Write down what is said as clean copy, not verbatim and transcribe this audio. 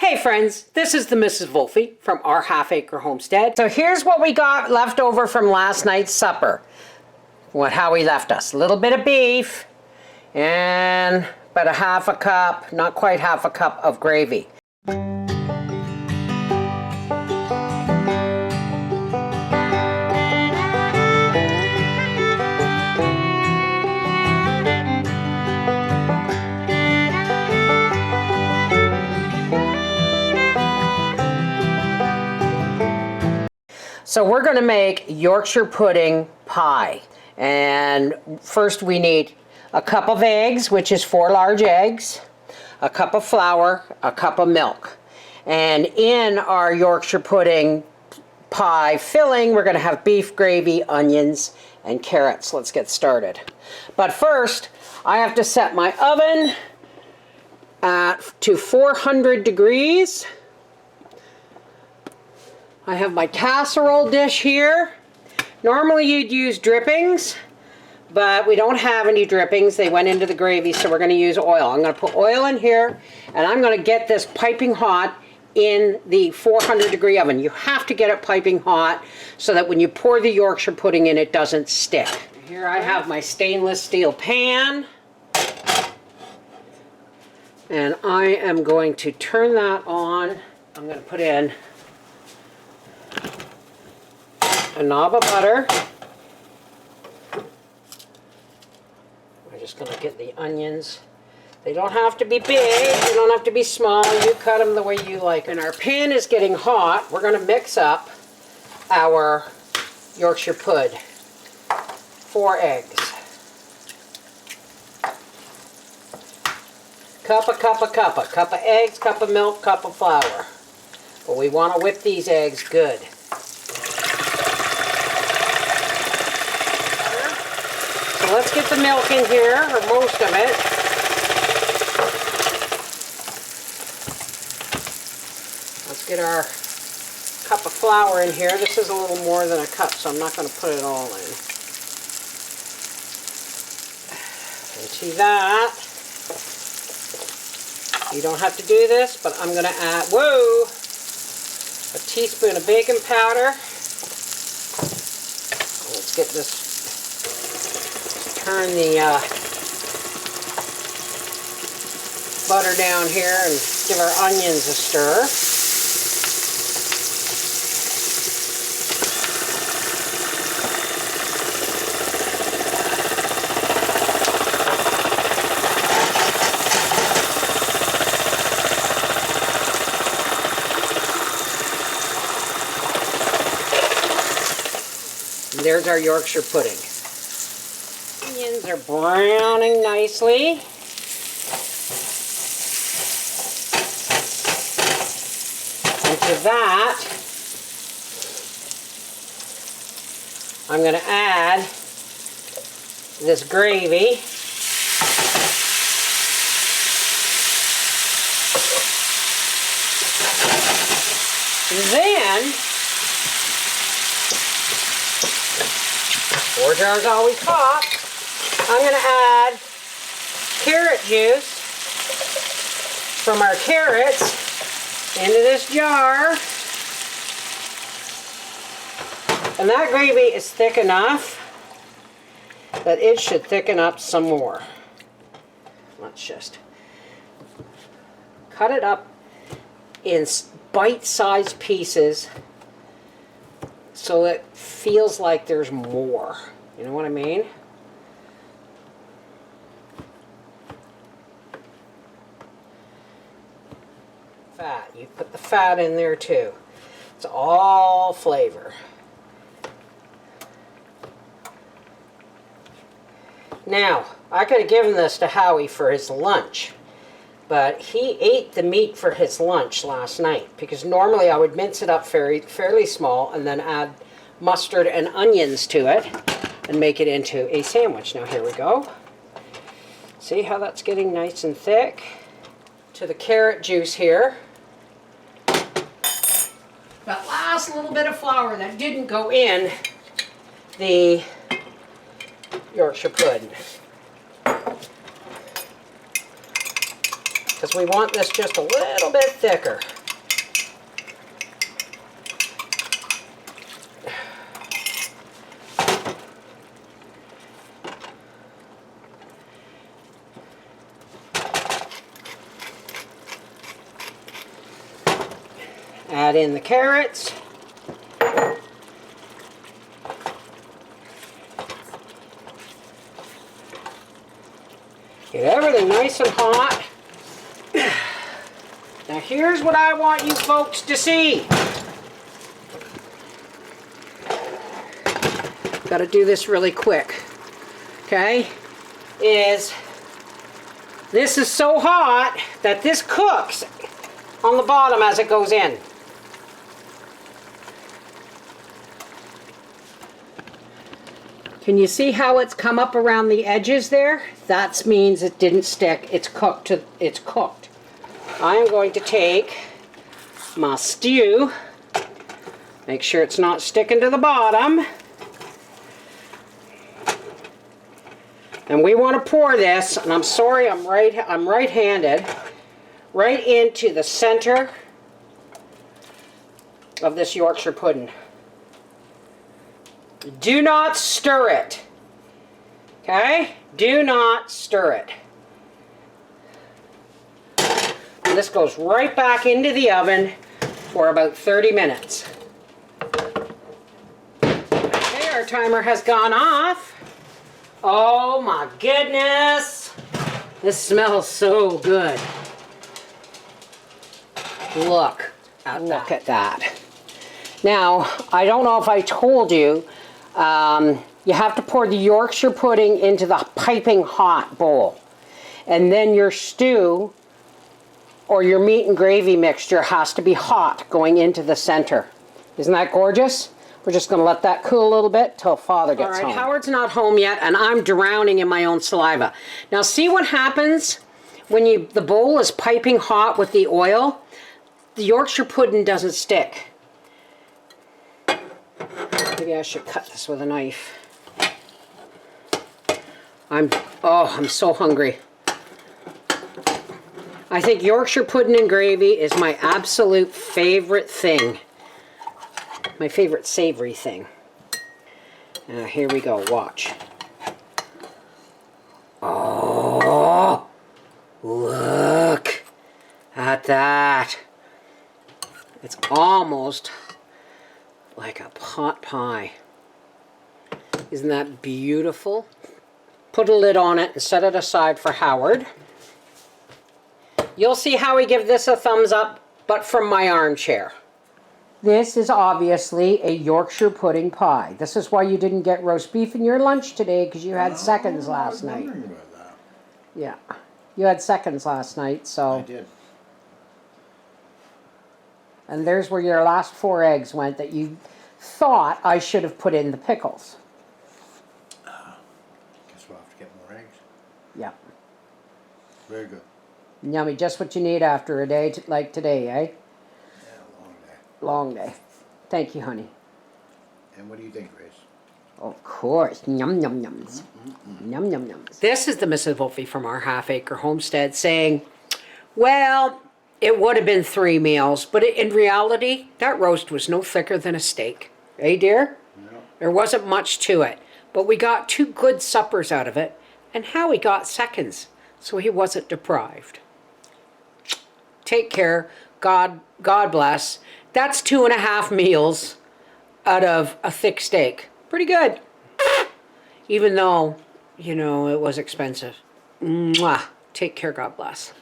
Hey friends, this is the Mrs. Wolfie from Our Half Acre Homestead. So here's what we got left over from last night's supper. What Howie left us. A little bit of beef and about a half a cup, not quite half a cup of gravy. So we're going to make Yorkshire pudding pie. And first we need a cup of eggs, which is 4 large eggs, a cup of flour, a cup of milk. And in our Yorkshire pudding pie filling, we're going to have beef gravy, onions, and carrots. Let's get started. But first, I have to set my oven to 400 degrees. I have my casserole dish here. Normally you'd use drippings, but we don't have any drippings. They went into the gravy, so we're going to use oil. I'm going to put oil in here, and I'm going to get this piping hot in the 400 degree oven. You have to get it piping hot so that when you pour the Yorkshire pudding in, it doesn't stick. Here I have my stainless steel pan, and I am going to turn that on. I'm going to put in a knob of butter. We're just going to get the onions. They don't have to be big, they don't have to be small. You cut them the way you like. And our pan is getting hot. We're going to mix up our Yorkshire pud. 4 eggs. Cup of eggs, cup of milk, cup of flour. But we want to whip these eggs good. So let's get the milk in here, or most of it. Let's get our cup of flour in here. This is a little more than a cup, so I'm not going to put it all in. Into that. You don't have to do this, but I'm going to add, a teaspoon of baking powder. Let's get this, turn the butter down here and give our onions a stir. And there's our Yorkshire pudding. Onions are browning nicely. Into that, I'm going to add this gravy. And then, 4 jars always pop. I'm going to add carrot juice from our carrots into this jar. And that gravy is thick enough that it should thicken up some more. Let's just cut it up in bite-sized pieces so it feels like there's more. You know what I mean? Fat. You put the fat in there too. It's all flavor. Now, I could have given this to Howie for his lunch, but he ate the meat for his lunch last night because normally I would mince it up fairly small and then add mustard and onions to it and make it into a sandwich. Now here we go. See how that's getting nice and thick? To the carrot juice here. That last little bit of flour that didn't go in the Yorkshire pudding. Because we want this just a little bit thicker. Add in the carrots. Get everything nice and hot. Now here's what I want you folks to see. Got to do this really quick. Okay? This is so hot that this cooks on the bottom as it goes in. Can you see how it's come up around the edges there? That means it didn't stick. It's cooked. It's cooked. I am going to take my stew. Make sure it's not sticking to the bottom. And we want to pour this, and I'm sorry, I'm right-handed, right into the center of this Yorkshire pudding. Do not stir it. Okay? Do not stir it. And this goes right back into the oven for about 30 minutes. Okay, our timer has gone off. Oh my goodness. This smells so good. Look at that. Now, I don't know if I told you, you have to pour the Yorkshire pudding into the piping hot bowl. And then your stew or your meat and gravy mixture has to be hot going into the center. Isn't that gorgeous? We're just going to let that cool a little bit till Father gets home. All right, Howard's not home yet, and I'm drowning in my own saliva. Now see what happens when the bowl is piping hot with the oil? The Yorkshire pudding doesn't stick. Maybe I should cut this with a knife. I'm so hungry. I think Yorkshire pudding and gravy is my absolute favorite thing. My favorite savory thing. Now here we go, watch. Oh, look at that. It's almost like a pot pie. Isn't that beautiful? Put a lid on it and set it aside for Howard. You'll see how we give this a thumbs up, but from my armchair. This is obviously a Yorkshire pudding pie. This is why you didn't get roast beef in your lunch today, because you had seconds last night. I was wondering about that. Yeah, you had seconds last night, so. I did. And there's where your last 4 eggs went that you thought I should have put in the pickles. Guess we'll have to get more eggs. Yeah. Very good. Yummy, just what you need after a day like today, eh? Yeah, long day. Long day. Thank you, honey. And what do you think, Grace? Of course. Yum, yum, yums. Yum, yum, yums. This is the Mrs. Wolfie from Our Half Acre Homestead saying, well, it would have been 3 meals, but in reality, that roast was no thicker than a steak. Eh, dear? No. There wasn't much to it, but we got 2 good suppers out of it, and Howie got seconds, so he wasn't deprived. Take care. God bless. That's 2.5 meals out of a thick steak. Pretty good. Even though, you know, it was expensive. Mwah. Take care. God bless.